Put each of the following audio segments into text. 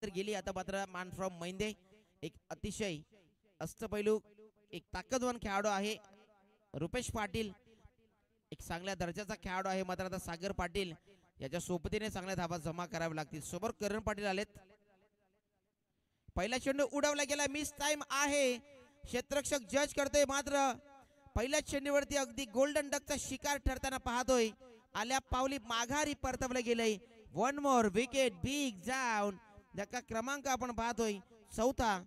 तर गेली. आता मात्र मान फ्रॉम मैंदे एक अतिशय अष्टपैलू एक ताकदवान खेळाडू आहे रुपेश पाटील, एक चांगल्या दर्जाचा खेळाडू आहे. मात्र आता सागर पाटील याच्या सोबतीने चांगल्या धावा जमा करावे लागतील. समोर करण पाटील आलेत. पहिला चेंडू उडवला गेला, मिस टाइम आहे. क्षेत्ररक्षक जज करतोय, मात्र पहिल्या चेंडूवरती अगदी गोल्डन डकचा शिकार ठरताना पाहतोय. आल्या पावली माघारी परतवलं गेलंय. One more wicket, big down. धक्का क्रमांक आपण पाहतोय चौथा.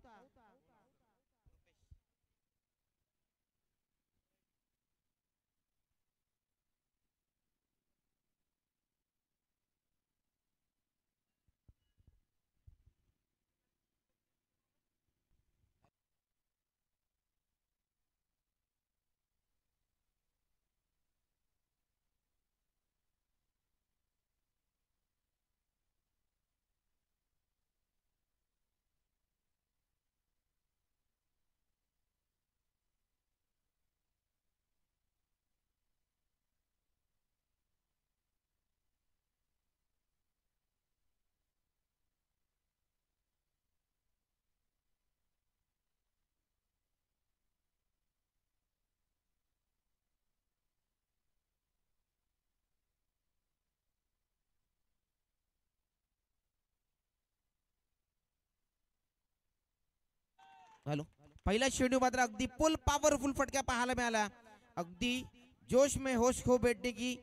हॅलो, पहिला चेंडू मात्र अगदी फुल पॉवरफुल फटका पाहायला मिळाला. अगदी जोश में होश खो बैठने की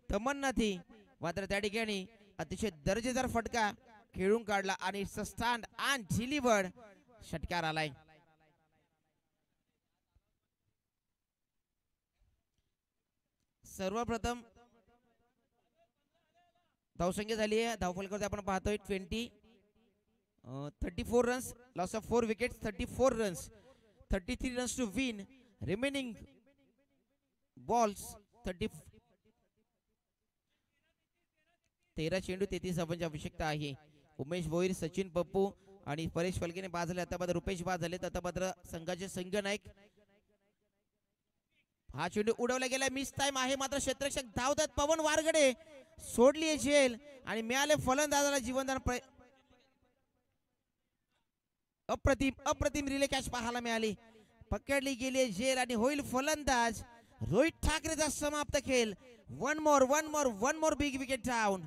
तमन्ना थी, मात्र त्या ठिकाणी अतिशय दर्जेदार फटका खेळून काढला आणि स्टँड अँड डिलिव्हर्ड षटकार आलाय. सर्वप्रथम धावसंख्या झाली आहे. धावफलकावरती आपण पाहतोय 34 runs, loss of 4 wickets, 34 runs, 33 runs to win. Remaining balls 13 चेंडू 33 धावांची आवश्यकता आहे. उमेश भोईर, सचिन पप्पू आणि परेश फलकेने बाद झाले. आता मात्र रुपेश बाद झाले. आता मात्र संघाचे संघ नायक. हा चेंडू उडवला गेला, मिस टाइम आहे. मात्र क्षेत्ररक्षक धावतात. पवन वारगडे सोडली झेल आणि मिळाले फलंदाजाला जीवनदान. अप्रतिम रिले कॅच पाहायला मिळाली. पकडली गेली झेल आणि होईल फलंदाज रोहित ठाकरेचा समाप्त खेळ. One more big wicket down.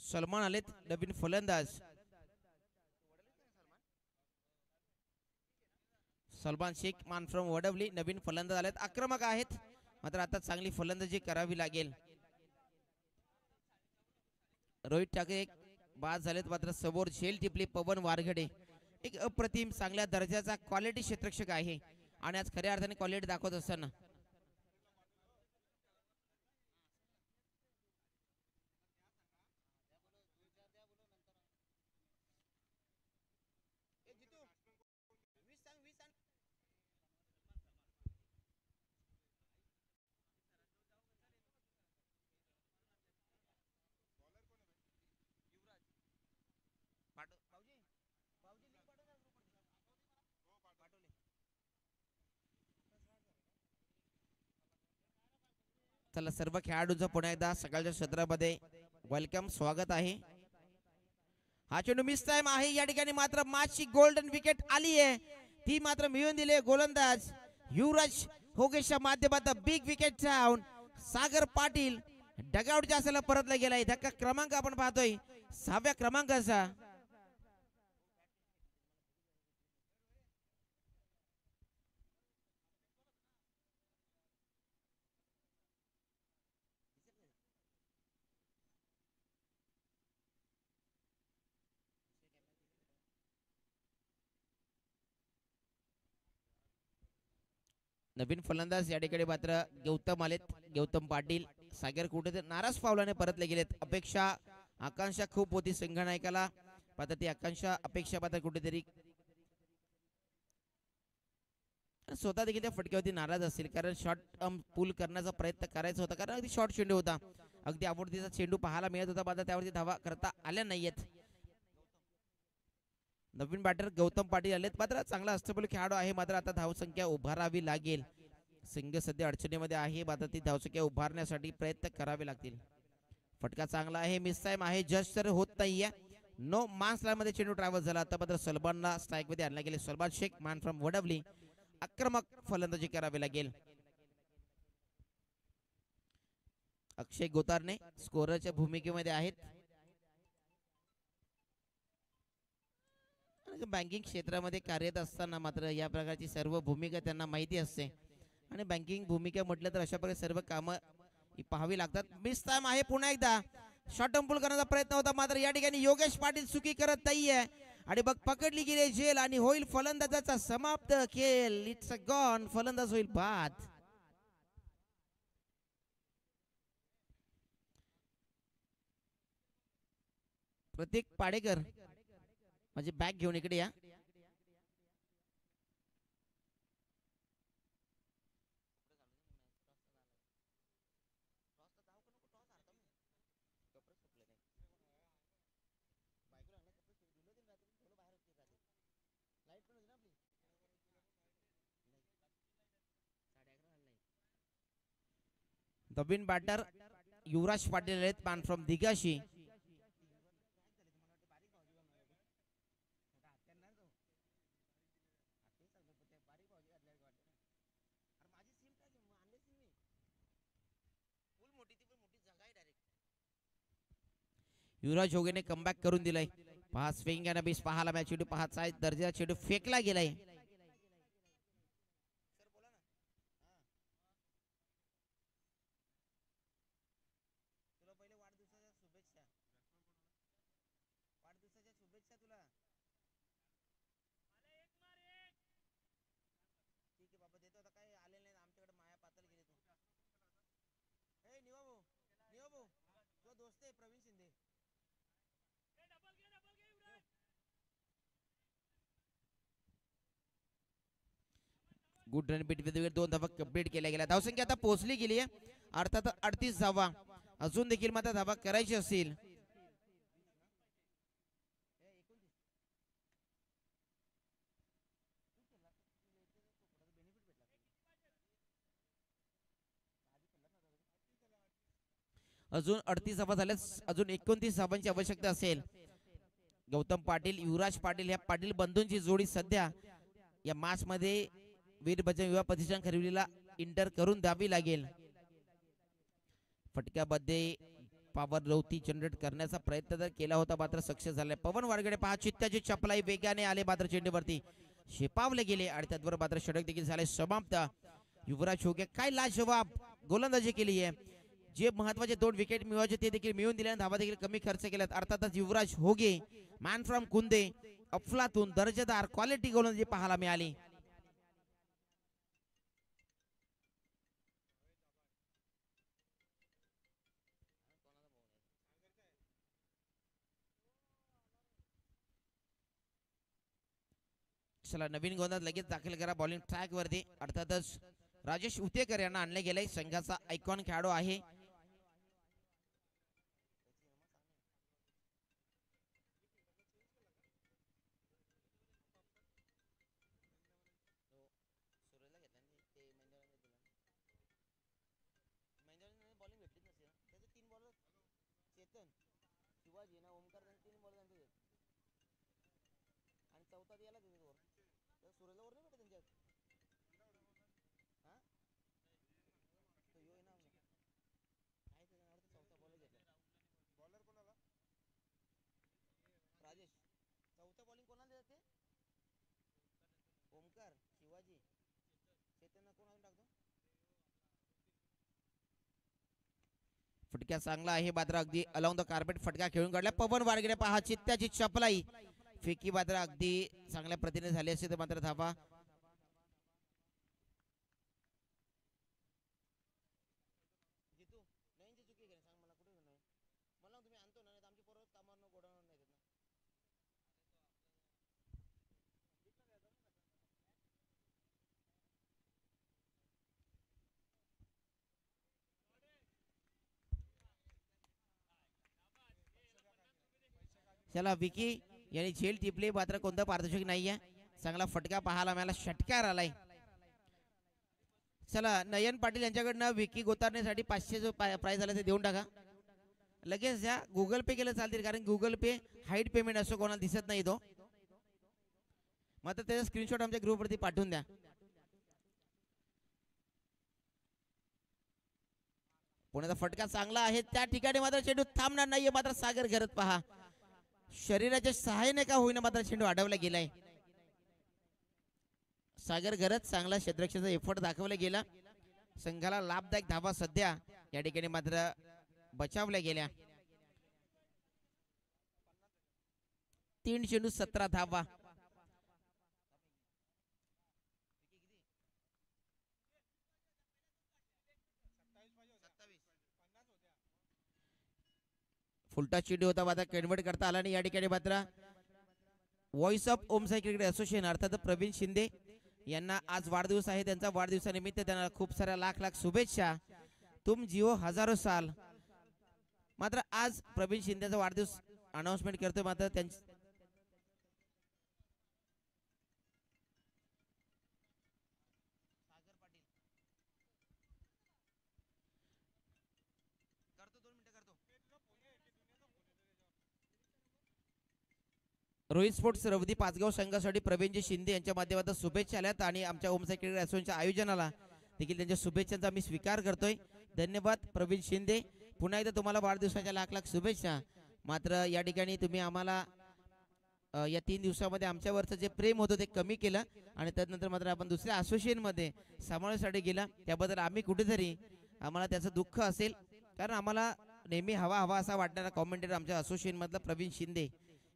Salman आलेत, नवीन फलंदाज. सलमान शेख, मान फ्रॉम वडवली, नवीन फलंदाज आलेत. आक्रमक आहेत, मात्र आता चांगली फलंदाजी करावी लागेल. रोहित ठाकरे बाद झालेत, मात्र समोर झेल टिपली पवन वारगडे. एक अप्रतिम चांगल्या दर्जाचा क्वालिटी क्षेत्ररक्षक आहे आणि आज खऱ्या अर्थाने क्वालिटी दाखवत असताना चला सर्व खेळाडूंचं पुन्हा एकदा सकाळच्या सत्रामध्ये वेलकम, स्वागत आहे. हा चेंडू मिस टाइम आहे. या ठिकाणी मात्र माची गोल्डन विकेट आली आहे, ती मात्र मिळवून दिले गोलंदाज युवराज होगेशच्या माध्यमातून. Big wicket down. Sagar Patil डगआउटच्या असायला परतला गेलाय. धक्का क्रमांक आपण पाहतोय 6व्या क्रमांकाचा. नवीन फलंदाज या ठिकाणी मात्र गौतम आलेत. गौतम पाटील सागर कुठे नाराज पावलाने परतले गेलेत. अपेक्षा आकांक्षा खूप होती संघनायकाला, मात्र ती आकांक्षा अपेक्षा मात्र कुठेतरी स्वतः देखील त्या फटक्यावरती नाराज असतील, कारण शॉर्ट पूल करण्याचा प्रयत्न करायचा होता, कारण अगदी शॉर्ट चेंडू होता, अगदी आवडतीचा चेंडू पाहायला मिळत होता, मात्र त्यावरती धावा करता आल्या नाहीयेत. नवीन बॅटर गौतम पाटील आलेत, मात्र चांगला अष्टपैलू खेळाडू आहे, मात्र आता धावसंख्या उभारावी लागेल. संघ सध्या अडचणीमध्ये आहे, मात्र ती धावसंख्या उभारण्यासाठी प्रयत्न करावे लागतील. फटका चांगला आहे, मिस टाइम आहे, जस्ट तर होत नाहीये. नो मार्क्स लाईन मध्ये चेंडू ट्रॅव्हल झाला. आता मात्र सलमानला स्ट्राईक मध्ये आणला गेले. सलमान शेख मॅन फ्रॉम वडवली आक्रमक फलंदाजी करावी लागेल. अक्षय गोतारने स्कोररच्या भूमिकेमध्ये आहेत. बँकिंग क्षेत्रामध्ये कार्यरत असताना मात्र या प्रकारची सर्व भूमिका त्यांना माहिती असते, आणि बँकिंग भूमिका म्हटलं तर अशा प्रकारे सर्व कामं पाहावी लागतात. मिस टाइम आहे, पुन्हा एकदा शॉर्ट पूल करण्याचा प्रयत्न होता, मात्र या ठिकाणी योगेश पाटील चुकी करत नाहीये, आणि बघ पकडली गेली झेल, आणि होईल फलंदाजाचा समाप्त खेळ. It's a gone. फलंदाज होईल बाद. प्रतीक पाडेकर म्हणजे बॅग घेऊन इकडे या. नवीन बॅटर युवराज पाटील आहेत, मॅन फ्रॉम दिगाशी. युवराज होगेने कमबॅक करून दिलाय. पहा स्विंग अँड बीस पाहायला मॅच चेंडू पाहायचा दर्जा चेंडू फेकला गेलाय. गुड रन बीट दोन धावा कंप्लीट केल्या गेल्या. धावसंख्या आता पोहोचली गेली आहे, अर्थात 38 धावा. अजून देखील मात्र धावा करायची असतील. अजून 38 धावा झाल्यास अजून 29 धावांची आवश्यकता असेल. गौतम पाटील युवराज पाटील या पाटील बंधूंची जोडी सध्या या मॅच मध्ये वीरभजन विवाह प्रतिष्ठान खरिवलीला इंटर करून द्यावी लागेल. फटक्यामध्ये पॉवर रवती जनरेट करण्याचा प्रयत्न तर केला होता, मात्र सक्सेस झालाय. पवन वारगडे पहा चित्त्याची चपलाई वेगाने आले, मात्र चेंडूवरती शेपावले गेले, आणि त्याचबरोबर मात्र षटक देखील झाले समाप्त. युवराज होगे काय लाजवाब गोलंदाजी केली आहे. जे महत्वाचे 2 विकेट मिळवायचे ते देखील मिळवून दिले, धावा देखील कमी खर्च केल्यात. अर्थातच युवराज होगे मॅन फ्रॉम कुंदे अफलातून दर्जेदार क्वालिटी गोलंदाजी पाहायला मिळाली. चला नवीन गोलंदाज लगेच दाखल करा बॉलिंग ट्रॅक वरती. अर्थातच राजेश उतेकर यांना आणले गेले, संघाचा आयकॉन खेळाडू आहे. फटक्या चांगला आहे, मात्र अगदी अलॉंग द कार्पेट फटका खेळून काढला. पवन वारगडे पहा चित्त्याची चपलाई फेकी मात्र अगदी चांगल्या प्रतीने झाली असते, तर मात्र धावा चला विकी यांनी झेल टिपली मात्र कोणतं पारदर्शक नाहीये. चांगला फटका पाहायला मिळाला, षटकार आलाय. चला नयन पाटील यांच्याकडनं विकी गोतारण्यासाठी 500 जो प्राइस आला ते देऊन टाका लगेच. द्या गुगल पे केलं चालतील कारण गुगल पे हाईड पेमेंट असो कोणाला दिसत नाही तो. मात्र त्याचा स्क्रीनशॉट आमच्या ग्रुपवरती पाठवून द्या. पुण्याचा फटका चांगला आहे त्या ठिकाणी मात्र चेंडू थांबणार नाहीये. मात्र सागर घरत पहा शरीराच्या सहाय्याने का होईना मात्र चेंडू अडवला गेलाय. सागर घरत चांगला क्षेत्ररक्षणाचा एफर्ट दाखवला गेला. संघाला लाभदायक धावा सध्या या ठिकाणी मात्र बचावल्या गेल्या. 3 चेंडू 17 धावा. फुलटा चेंडू होता मात्र कन्वर्ट करता आला नाही. या ठिकाणी मात्र voice of Om Sai cricket association अर्थात प्रवीण शिंदे यांना आज वाढदिवस आहे. त्यांचा वाढदिवसानिमित्त त्यांना खूप साऱ्या लाख लाख शुभेच्छा. तुम जिओ हजारो साल. मात्र आज प्रवीण शिंदेचा वाढदिवस अनाउन्समेंट करतोय मात्र त्यांची रोहित स्पोर्ट्स रवदी पाचगाव संघासाठी प्रवीणजी शिंदे यांच्या माध्यमातून शुभेच्छा आल्यात आणि आमच्या ओमसाई क्रिकेट असोसिएशनच्या आयोजनाला देखील त्यांच्या शुभेच्छांचा मी स्वीकार करतोय. धन्यवाद प्रवीण शिंदे. पुन्हा एकदा तुम्हाला वाढदिवसाच्या लाख लाख शुभेच्छा. मात्र या ठिकाणी तुम्ही आम्हाला या 3 दिवसामध्ये आमच्यावरचं जे प्रेम होतं ते कमी केलं आणि त्यानंतर मात्र आपण दुसऱ्या असोसिएशनमध्ये समावेशासाठी गेला. त्याबद्दल आम्ही कुठेतरी आम्हाला त्याचं दुःख असेल कारण आम्हाला नेहमी हवा हवा असा वाटणारा कॉमेंटेटर आमच्या असोसिएशनमधला प्रवीण शिंदे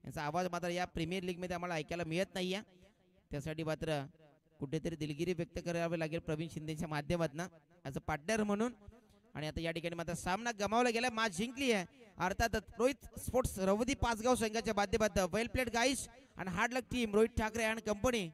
यांचा आवाज मात्र या प्रीमियर लीगमध्ये आम्हाला ऐकायला मिळत नाही आहे. त्यासाठी मात्र कुठेतरी दिलगिरी व्यक्त करावी लागेल प्रवीण शिंदेच्या माध्यमातून ॲज अ पार्टनर म्हणून. आणि आता या ठिकाणी मात्र सामना गमावला गेला. मॅच जिंकली आहे अर्थात रोहित स्पोर्ट्स रवदी पाचगाव संघाच्या माध्यमातून. वेल प्लेड गाईस आणि hard luck team Rohit Thackeray and company.